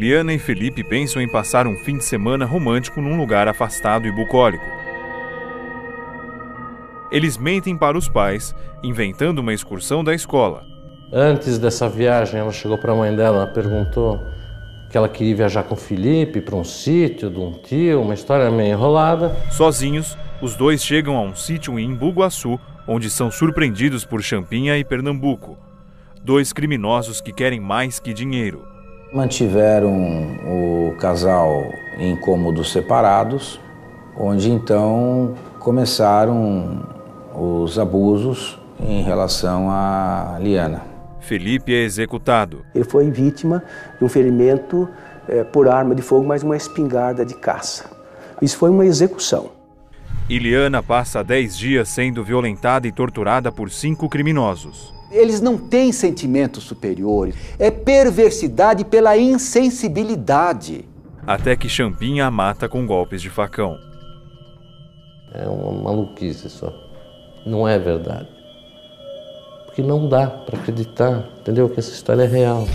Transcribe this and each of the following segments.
Liana e Felipe pensam em passar um fim de semana romântico num lugar afastado e bucólico. Eles mentem para os pais, inventando uma excursão da escola. Antes dessa viagem, ela chegou para a mãe dela, perguntou que ela queria viajar com o Felipe para um sítio de um tio, uma história meio enrolada. Sozinhos, os dois chegam a um sítio em Embu-Guaçu, onde são surpreendidos por Champinha e Pernambuco. Dois criminosos que querem mais que dinheiro. Mantiveram o casal em cômodos separados, onde então começaram os abusos em relação a Liana. Felipe é executado. Ele foi vítima de um ferimento por arma de fogo, mas uma espingarda de caça. Isso foi uma execução. E Liana passa 10 dias sendo violentada e torturada por 5 criminosos. Eles não têm sentimentos superiores. É perversidade pela insensibilidade. Até que Champinha a mata com golpes de facão. É uma maluquice só. Não é verdade. Porque não dá para acreditar, entendeu? Que essa história é real.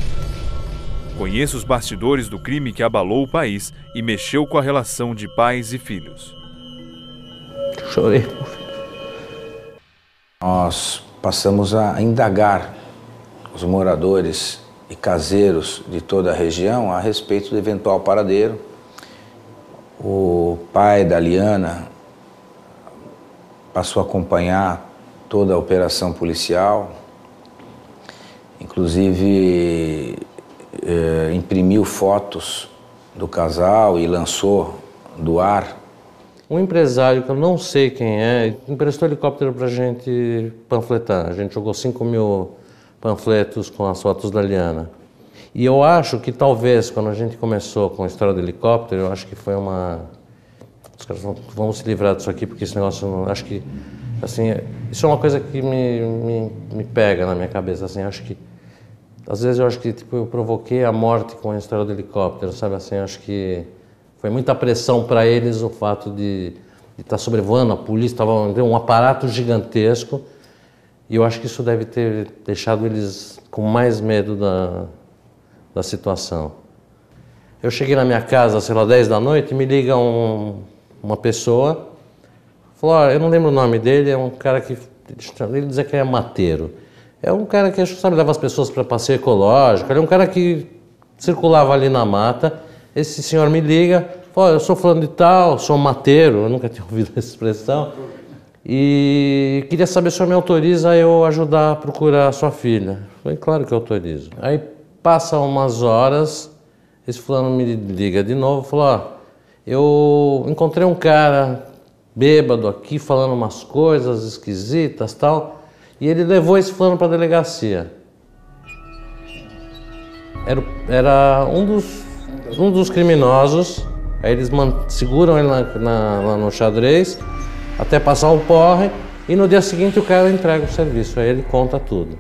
Conheça os bastidores do crime que abalou o país e mexeu com a relação de pais e filhos. Chorei. Nós passamos a indagar os moradores e caseiros de toda a região a respeito do eventual paradeiro. O pai da Liana passou a acompanhar toda a operação policial, inclusive imprimiu fotos do casal e lançou do ar. Um empresário, que eu não sei quem é, emprestou helicóptero pra gente panfletar. A gente jogou 5.000 panfletos com as fotos da Liana. E eu acho que talvez, quando a gente começou com a história do helicóptero, eu acho que foi uma... Os caras vão se livrar disso aqui, porque esse negócio, não... acho que, assim, isso é uma coisa que me pega na minha cabeça, assim, acho que... Às vezes eu acho que, tipo, eu provoquei a morte com a história do helicóptero, sabe, assim, acho que... Foi muita pressão para eles o fato de estar sobrevoando, a polícia estava um aparato gigantesco, e eu acho que isso deve ter deixado eles com mais medo da situação. Eu cheguei na minha casa, sei lá, 10 da noite, e me liga uma pessoa, falou, eu não lembro o nome dele, é um cara que, ele dizia que é mateiro. É um cara que, sabe, leva as pessoas para passeio ecológico, ele é um cara que circulava ali na mata. Esse senhor me liga, fala, eu sou fulano de tal, sou mateiro, eu nunca tinha ouvido essa expressão, e queria saber se o senhor me autoriza a eu ajudar a procurar a sua filha. Eu falei, claro que eu autorizo. Aí passa umas horas, esse fulano me liga de novo, falou, eu encontrei um cara bêbado aqui, falando umas coisas esquisitas e tal, e ele levou esse fulano para a delegacia. Era um dos criminosos, aí eles seguram ele lá no xadrez, até passar o porre, e no dia seguinte o cara entrega o serviço, aí ele conta tudo.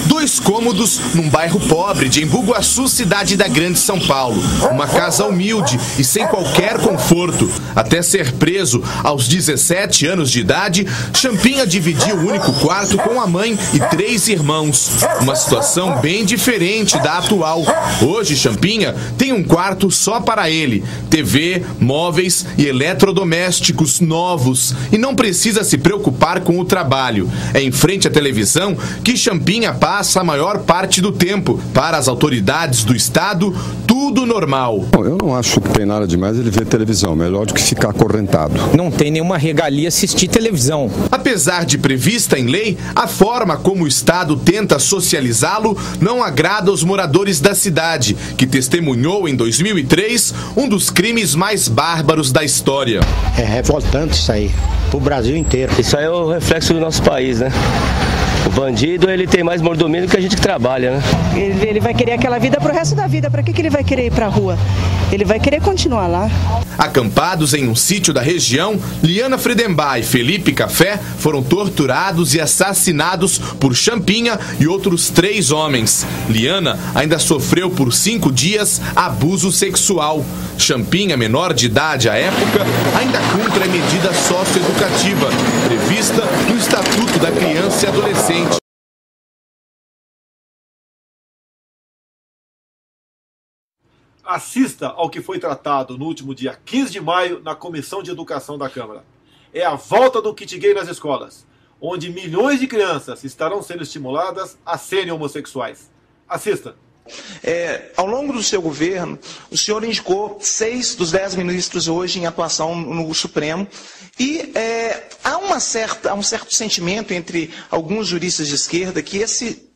Dois cômodos num bairro pobre de Embu-Guaçu, cidade da Grande São Paulo. Uma casa humilde e sem qualquer conforto. Até ser preso aos 17 anos de idade, Champinha dividia o único quarto com a mãe e 3 irmãos. Uma situação bem diferente da atual. Hoje, Champinha tem um quarto só para ele. TV, móveis e eletrodomésticos novos. E não precisa se preocupar com o trabalho. É em frente à televisão que Champinha passa a maior parte do tempo. Para as autoridades do estado, tudo normal. Eu não acho que tem nada demais ele ver televisão, melhor do que ficar acorrentado. Não tem nenhuma regalia assistir televisão. Apesar de prevista em lei, a forma como o estado tenta socializá-lo não agrada aos moradores da cidade, que testemunhou em 2003 um dos crimes mais bárbaros da história. É revoltante isso aí, pro Brasil inteiro. Isso aí é o reflexo do nosso país, né? O bandido, ele tem mais mordomia do que a gente que trabalha, né? Ele vai querer aquela vida pro resto da vida. Pra que ele vai querer ir pra rua? Ele vai querer continuar lá. Acampados em um sítio da região, Liana Friedenbach e Felipe Café foram torturados e assassinados por Champinha e outros 3 homens. Liana ainda sofreu por 5 dias abuso sexual. Champinha, menor de idade à época, ainda cumpre a medida socioeducativa prevista no Estatuto da Criança e Adolescente. Assista ao que foi tratado no último dia 15 de maio na Comissão de Educação da Câmara. É a volta do kit gay nas escolas, onde milhões de crianças estarão sendo estimuladas a serem homossexuais. Assista. Ao longo do seu governo, o senhor indicou 6 dos 10 ministros hoje em atuação no Supremo e há um certo sentimento entre alguns juristas de esquerda que esse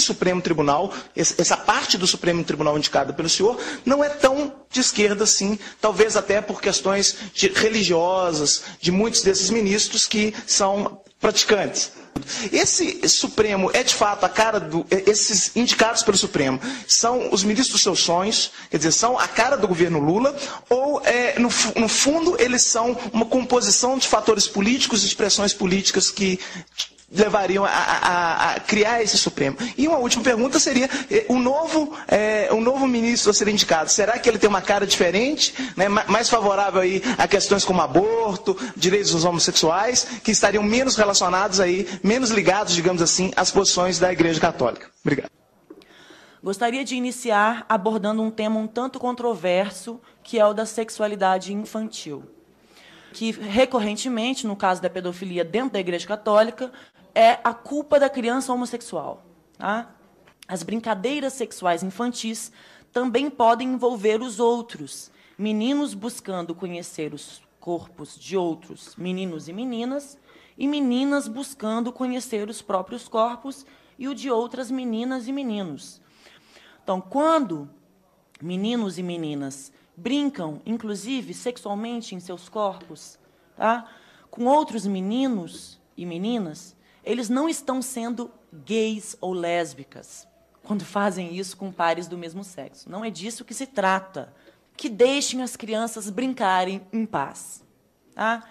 Supremo Tribunal, essa parte do Supremo Tribunal indicada pelo senhor, não é tão de esquerda assim, talvez até por questões religiosas de muitos desses ministros que são praticantes. Esse Supremo é de fato a cara esses indicados pelo Supremo são os ministros dos seus sonhos, quer dizer, são a cara do governo Lula, ou no fundo eles são uma composição de fatores políticos e de pressões políticas que levariam a criar esse Supremo? E uma última pergunta seria, o novo ministro a ser indicado, será que ele tem uma cara diferente, né, mais favorável aí a questões como aborto, direitos dos homossexuais, que estariam menos relacionados aí, menos ligados, digamos assim, às posições da Igreja Católica? Obrigado. Gostaria de iniciar abordando um tema um tanto controverso, que é o da sexualidade infantil, que recorrentemente, no caso da pedofilia dentro da Igreja Católica, é a culpa da criança homossexual. Tá? As brincadeiras sexuais infantis também podem envolver os outros, meninos buscando conhecer os corpos de outros meninos e meninas buscando conhecer os próprios corpos e o de outras meninas e meninos. Então, quando meninos e meninas brincam, inclusive sexualmente em seus corpos, tá? Com outros meninos e meninas, eles não estão sendo gays ou lésbicas quando fazem isso com pares do mesmo sexo. Não é disso que se trata. Que deixem as crianças brincarem em paz. Tá?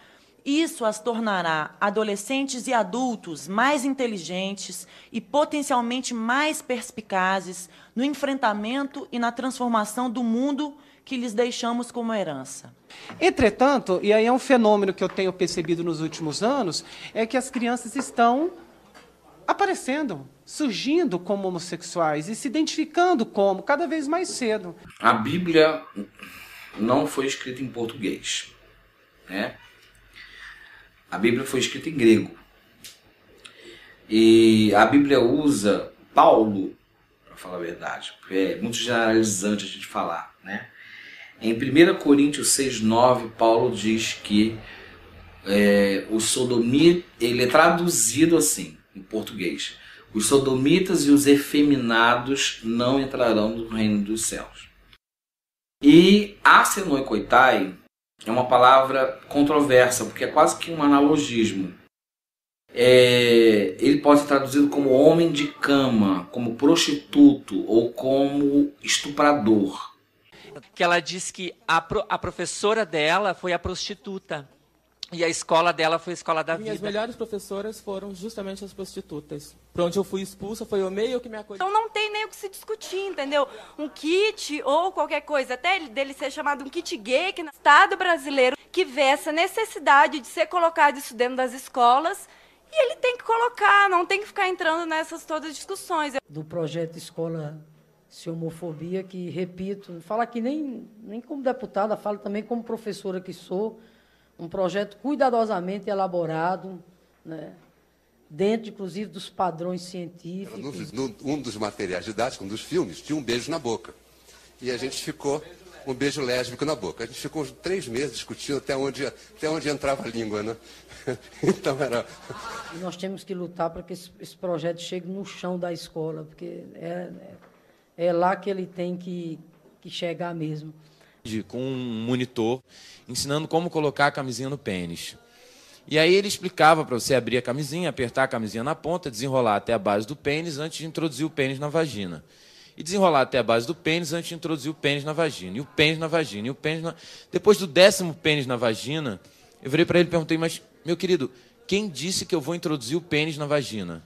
Isso as tornará adolescentes e adultos mais inteligentes e potencialmente mais perspicazes no enfrentamento e na transformação do mundo que lhes deixamos como herança. Entretanto, e aí é um fenômeno que eu tenho percebido nos últimos anos, é que as crianças estão aparecendo, surgindo como homossexuais e se identificando como cada vez mais cedo. A Bíblia não foi escrita em português, né? A Bíblia foi escrita em grego. E a Bíblia usa Paulo, para falar a verdade, porque é muito generalizante a gente falar, né? Em 1 Coríntios 6,9, Paulo diz que o sodomita, ele é traduzido assim, em português: os sodomitas e os efeminados não entrarão no reino dos céus. E arsenoikoitai é uma palavra controversa, porque é quase que um analogismo. Ele pode ser traduzido como homem de cama, como prostituto ou como estuprador. Que ela diz que a professora dela foi a prostituta e a escola dela foi a escola da vida. Minhas melhores professoras foram justamente as prostitutas. Por onde eu fui expulsa foi o meio que me acolheu. Então não tem nem o que se discutir, entendeu? Um kit ou qualquer coisa, até dele ser chamado um kit gay, que no Estado brasileiro que vê essa necessidade de ser colocado isso dentro das escolas, e ele tem que colocar, não tem que ficar entrando nessas todas as discussões. Do projeto Escola Sem Homofobia, que, repito, falo aqui nem como deputada, falo também como professora que sou, um projeto cuidadosamente elaborado, né, dentro, inclusive, dos padrões científicos. Um dos materiais didáticos, um dos filmes, tinha um beijo na boca. E a gente ficou, um beijo lésbico na boca. A gente ficou uns 3 meses discutindo até onde entrava a língua, né? Então era... E nós temos que lutar para que esse projeto chegue no chão da escola, porque é lá que ele tem que chegar mesmo. Com um monitor, ensinando como colocar a camisinha no pênis. E aí ele explicava para você abrir a camisinha, apertar a camisinha na ponta, desenrolar até a base do pênis antes de introduzir o pênis na vagina. E desenrolar até a base do pênis antes de introduzir o pênis na vagina. E o pênis na vagina. E o pênis na... Depois do 10º pênis na vagina, eu virei para ele e perguntei: mas, meu querido, quem disse que eu vou introduzir o pênis na vagina?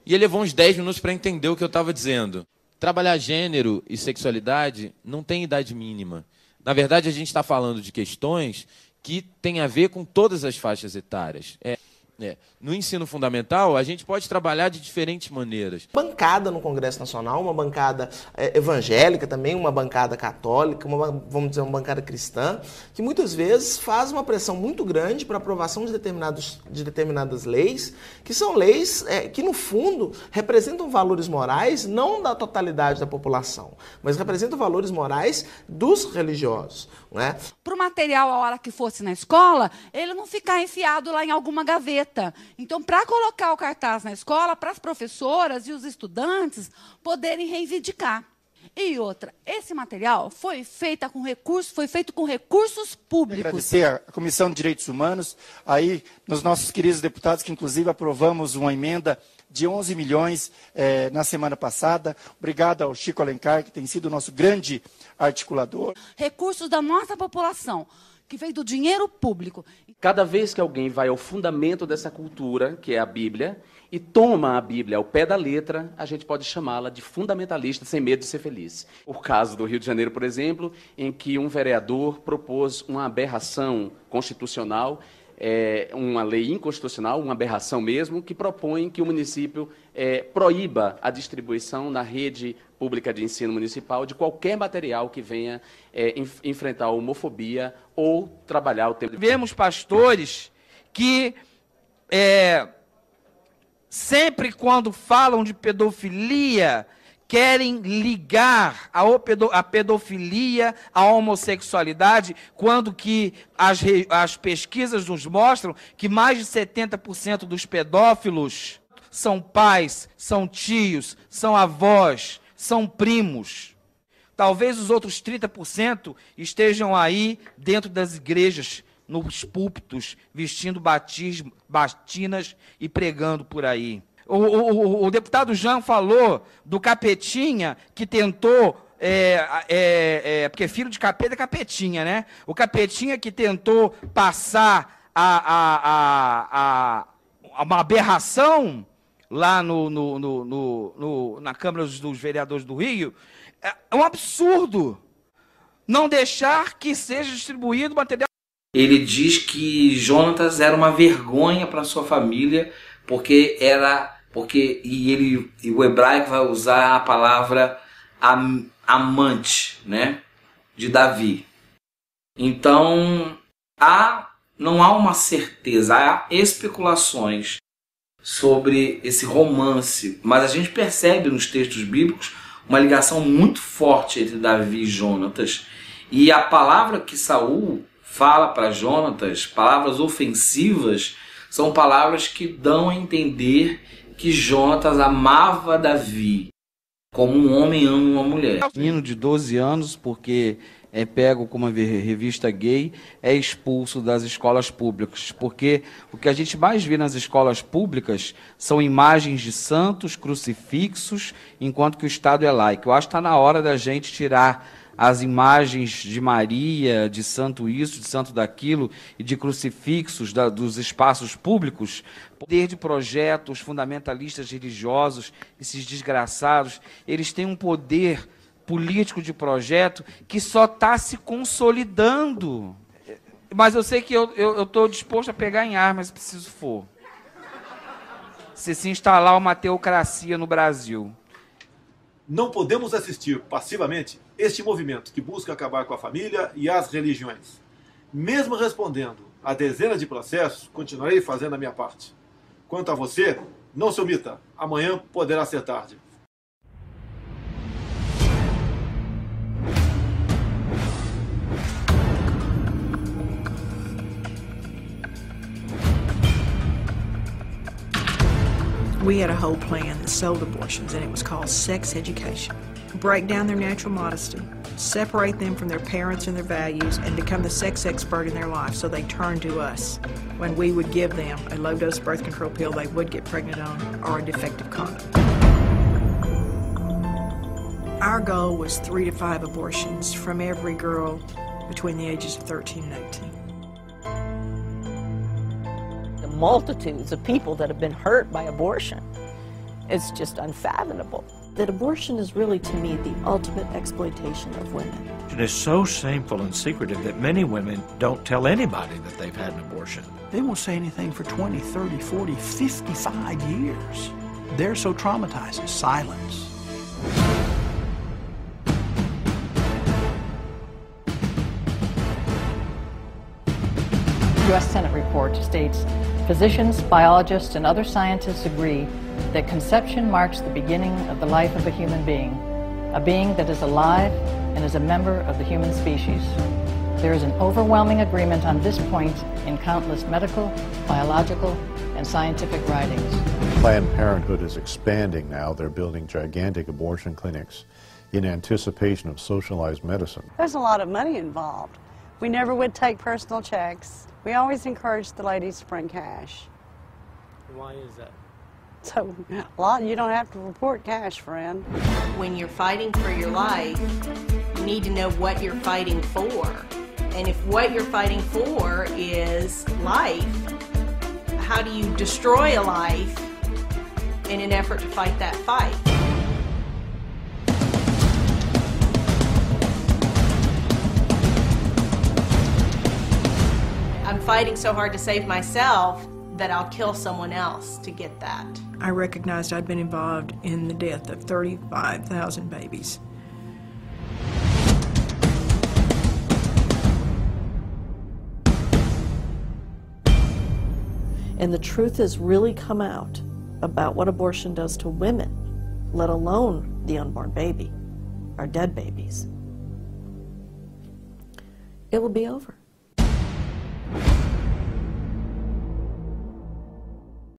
E ele levou uns 10 minutos para entender o que eu estava dizendo. Trabalhar gênero e sexualidade não tem idade mínima. Na verdade, a gente está falando de questões que têm a ver com todas as faixas etárias. No ensino fundamental, a gente pode trabalhar de diferentes maneiras. Bancada no Congresso Nacional, uma bancada evangélica também, uma bancada católica, vamos dizer, uma bancada cristã, que muitas vezes faz uma pressão muito grande para a aprovação de determinadas leis, que são leis que, no fundo, representam valores morais, não da totalidade da população, mas representam valores morais dos religiosos. Né? Para o material, a hora que fosse na escola, ele não ficar enfiado lá em alguma gaveta. Então, para colocar o cartaz na escola, para as professoras e os estudantes poderem reivindicar. E outra, esse material foi feito com recursos públicos. Agradecer à Comissão de Direitos Humanos, aí nos nossos queridos deputados, que inclusive aprovamos uma emenda de 11 milhões na semana passada. Obrigado ao Chico Alencar, que tem sido o nosso grande articulador. Recursos da nossa população, que veio do dinheiro público. Cada vez que alguém vai ao fundamento dessa cultura, que é a Bíblia, e toma a Bíblia ao pé da letra, a gente pode chamá-la de fundamentalista sem medo de ser feliz. O caso do Rio de Janeiro, por exemplo, em que um vereador propôs uma aberração constitucional, uma lei inconstitucional, uma aberração mesmo, que propõe que o município proíba a distribuição na rede pública de ensino municipal de qualquer material que venha enfrentar a homofobia ou trabalhar o tema. Vemos pastores que sempre quando falam de pedofilia, querem ligar a pedofilia à homossexualidade, quando que as pesquisas nos mostram que mais de 70% dos pedófilos são pais, são tios, são avós, são primos. Talvez os outros 30% estejam aí dentro das igrejas, nos púlpitos, vestindo batinas e pregando por aí. O deputado Jean falou do capetinha que tentou, porque filho de capeta é capetinha, né? O capetinha que tentou passar uma aberração lá na Câmara dos Vereadores do Rio. É um absurdo não deixar que seja distribuído material. Ele diz que Jonatas era uma vergonha para sua família, porque o hebraico vai usar a palavra amante, né, de Davi. Então, não há uma certeza, há especulações sobre esse romance, mas a gente percebe nos textos bíblicos uma ligação muito forte entre Davi e Jonatas. E a palavra que Saul fala para Jonatas, palavras ofensivas, são palavras que dão a entender que Jonatas amava Davi como um homem ama uma mulher. Menino de 12 anos, porque é pego com uma revista gay, é expulso das escolas públicas. Porque o que a gente mais vê nas escolas públicas são imagens de santos, crucifixos, enquanto que o Estado é laico. Eu acho que está na hora da gente tirar as imagens de Maria, de santo isso, de santo daquilo, e de crucifixos dos espaços públicos. Poder de projetos fundamentalistas religiosos, esses desgraçados, eles têm um poder político de projeto que só está se consolidando. Mas eu sei que eu estou disposto a pegar em armas se preciso for. Se instalar uma teocracia no Brasil. Não podemos assistir passivamente este movimento que busca acabar com a família e as religiões. Mesmo respondendo a dezenas de processos, continuarei fazendo a minha parte. Quanto a você, não se omita. Amanhã poderá ser tarde. We had a whole plan that sold abortions, and it was called sex education. Break down their natural modesty, separate them from their parents and their values, and become the sex expert in their life so they turn to us. When we would give them a low-dose birth control pill they would get pregnant on, or a defective condom. Our goal was 3 to 5 abortions from every girl between the ages of 13 and 18. The multitudes of people that have been hurt by abortion, it's just unfathomable. that abortion is really, to me, the ultimate exploitation of women. It is so shameful and secretive that many women don't tell anybody that they've had an abortion. They won't say anything for 20, 30, 40, 55 years. They're so traumatized. It's silence. U.S. Senate report states, physicians, biologists, and other scientists agree that conception marks the beginning of the life of a human being, a being that is alive and is a member of the human species. There is an overwhelming agreement on this point in countless medical, biological, and scientific writings. Planned Parenthood is expanding now. They're building gigantic abortion clinics in anticipation of socialized medicine. There's a lot of money involved. We never would take personal checks. We always encouraged the ladies to bring cash. Why is that? So, you don't have to report cash, friend. When you're fighting for your life, you need to know what you're fighting for. And if what you're fighting for is life, how do you destroy a life in an effort to fight that fight? I'm fighting so hard to save myself that I'll kill someone else to get that. I recognized I'd been involved in the death of 35,000 babies. And the truth has really come out about what abortion does to women, let alone the unborn baby, our dead babies. It will be over.